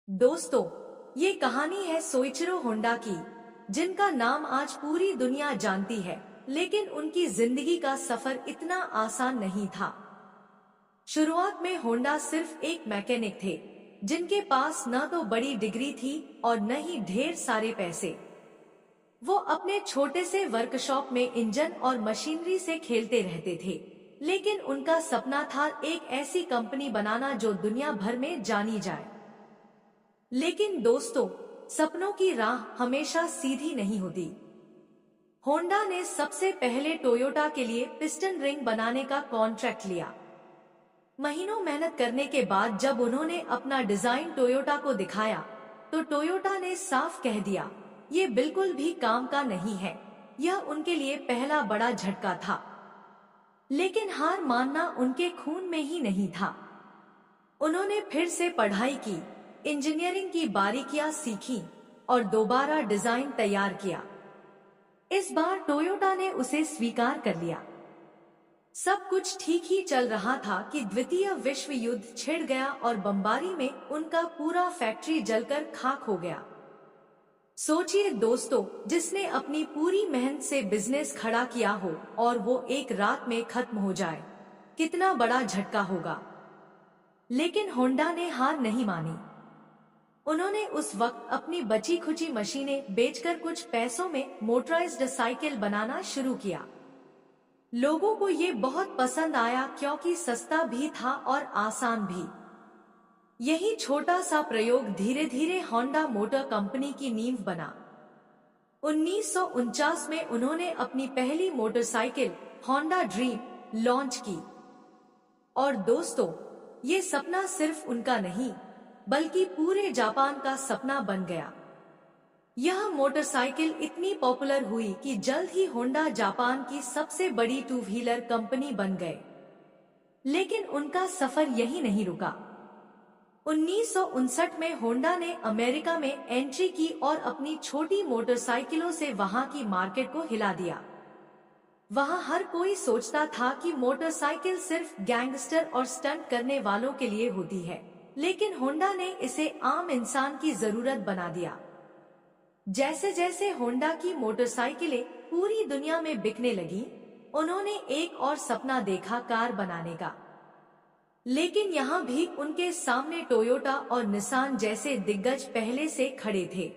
दोस्तों, ये कहानी है सोइचिरो होंडा की, जिनका नाम आज पूरी दुनिया जानती है। लेकिन उनकी जिंदगी का सफर इतना आसान नहीं था। शुरुआत में होंडा सिर्फ एक मैकेनिक थे, जिनके पास न तो बड़ी डिग्री थी और न ही ढेर सारे पैसे। वो अपने छोटे से वर्कशॉप में इंजन और मशीनरी से खेलते रहते थे। लेकिन उनका सपना था एक ऐसी कंपनी बनाना जो दुनिया भर में जानी जाए। लेकिन दोस्तों, सपनों की राह हमेशा सीधी नहीं होती। होंडा ने सबसे पहले टोयोटा के लिए पिस्टन रिंग बनाने का कॉन्ट्रैक्ट लिया। महीनों मेहनत करने के बाद जब उन्होंने अपना डिजाइन टोयोटा को दिखाया, तो टोयोटा ने साफ कह दिया, ये बिल्कुल भी काम का नहीं है। यह उनके लिए पहला बड़ा झटका था। लेकिन हार मानना उनके खून में ही नहीं था। उन्होंने फिर से पढ़ाई की, इंजीनियरिंग की बारीकियां सीखी और दोबारा डिजाइन तैयार किया। इस बार टोयोटा ने उसे स्वीकार कर लिया। सब कुछ ठीक ही चल रहा था कि द्वितीय विश्व युद्ध छिड़ गया और बमबारी में उनका पूरा फैक्ट्री जलकर खाक हो गया। सोचिए दोस्तों, जिसने अपनी पूरी मेहनत से बिजनेस खड़ा किया हो और वो एक रात में खत्म हो जाए, कितना बड़ा झटका होगा। लेकिन होंडा ने हार नहीं मानी। उन्होंने उस वक्त अपनी बची खुची मशीनें बेचकर कुछ पैसों में मोटराइज्ड साइकिल बनाना शुरू किया। लोगों को ये बहुत पसंद आया क्योंकि सस्ता भी था और आसान भी। यही छोटा सा प्रयोग धीरे धीरे होंडा मोटर कंपनी की नींव बना। 1949 में उन्होंने अपनी पहली मोटरसाइकिल होंडा ड्रीम लॉन्च की। और दोस्तों, ये सपना सिर्फ उनका नहीं, बल्कि पूरे जापान का सपना बन गया। यह मोटरसाइकिल इतनी पॉपुलर हुई कि जल्द ही होंडा जापान की सबसे बड़ी टू व्हीलर कंपनी बन गए। लेकिन उनका सफर यही नहीं रुका। 1959 में होंडा ने अमेरिका में एंट्री की और अपनी छोटी मोटरसाइकिलों से वहां की मार्केट को हिला दिया। वहां हर कोई सोचता था कि मोटरसाइकिल सिर्फ गैंगस्टर और स्टंट करने वालों के लिए होती है, लेकिन होंडा ने इसे आम इंसान की जरूरत बना दिया। जैसे जैसे होंडा की मोटरसाइकिलें पूरी दुनिया में बिकने लगी, उन्होंने एक और सपना देखा, कार बनाने का। लेकिन यहाँ भी उनके सामने टोयोटा और निसान जैसे दिग्गज पहले से खड़े थे।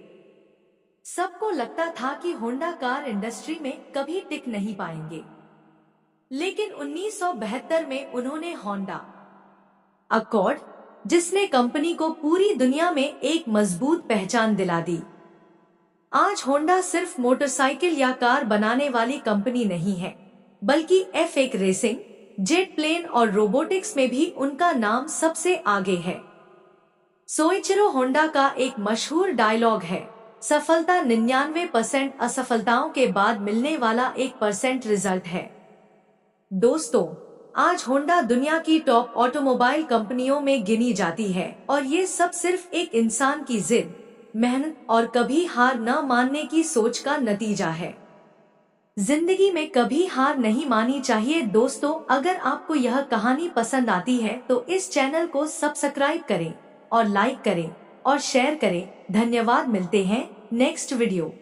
सबको लगता था कि होंडा कार इंडस्ट्री में कभी टिक नहीं पाएंगे। लेकिन 1972 में उन्होंने होंडा अकॉर्ड, जिसने कंपनी को पूरी दुनिया में एक मजबूत पहचान दिला दी। आज होंडा सिर्फ मोटरसाइकिल या कार बनाने वाली कंपनी नहीं है, बल्कि F1 रेसिंग, जेट प्लेन और रोबोटिक्स में भी उनका नाम सबसे आगे है। सोइचिरो होंडा का एक मशहूर डायलॉग है, सफलता 99% असफलताओं के बाद मिलने वाला 1% रिजल्ट है। दोस्तों, आज होंडा दुनिया की टॉप ऑटोमोबाइल कंपनियों में गिनी जाती है और ये सब सिर्फ एक इंसान की जिद, मेहनत और कभी हार न मानने की सोच का नतीजा है। जिंदगी में कभी हार नहीं माननी चाहिए। दोस्तों, अगर आपको यह कहानी पसंद आती है तो इस चैनल को सब्सक्राइब करें और लाइक करें और शेयर करें। धन्यवाद। मिलते हैं नेक्स्ट वीडियो।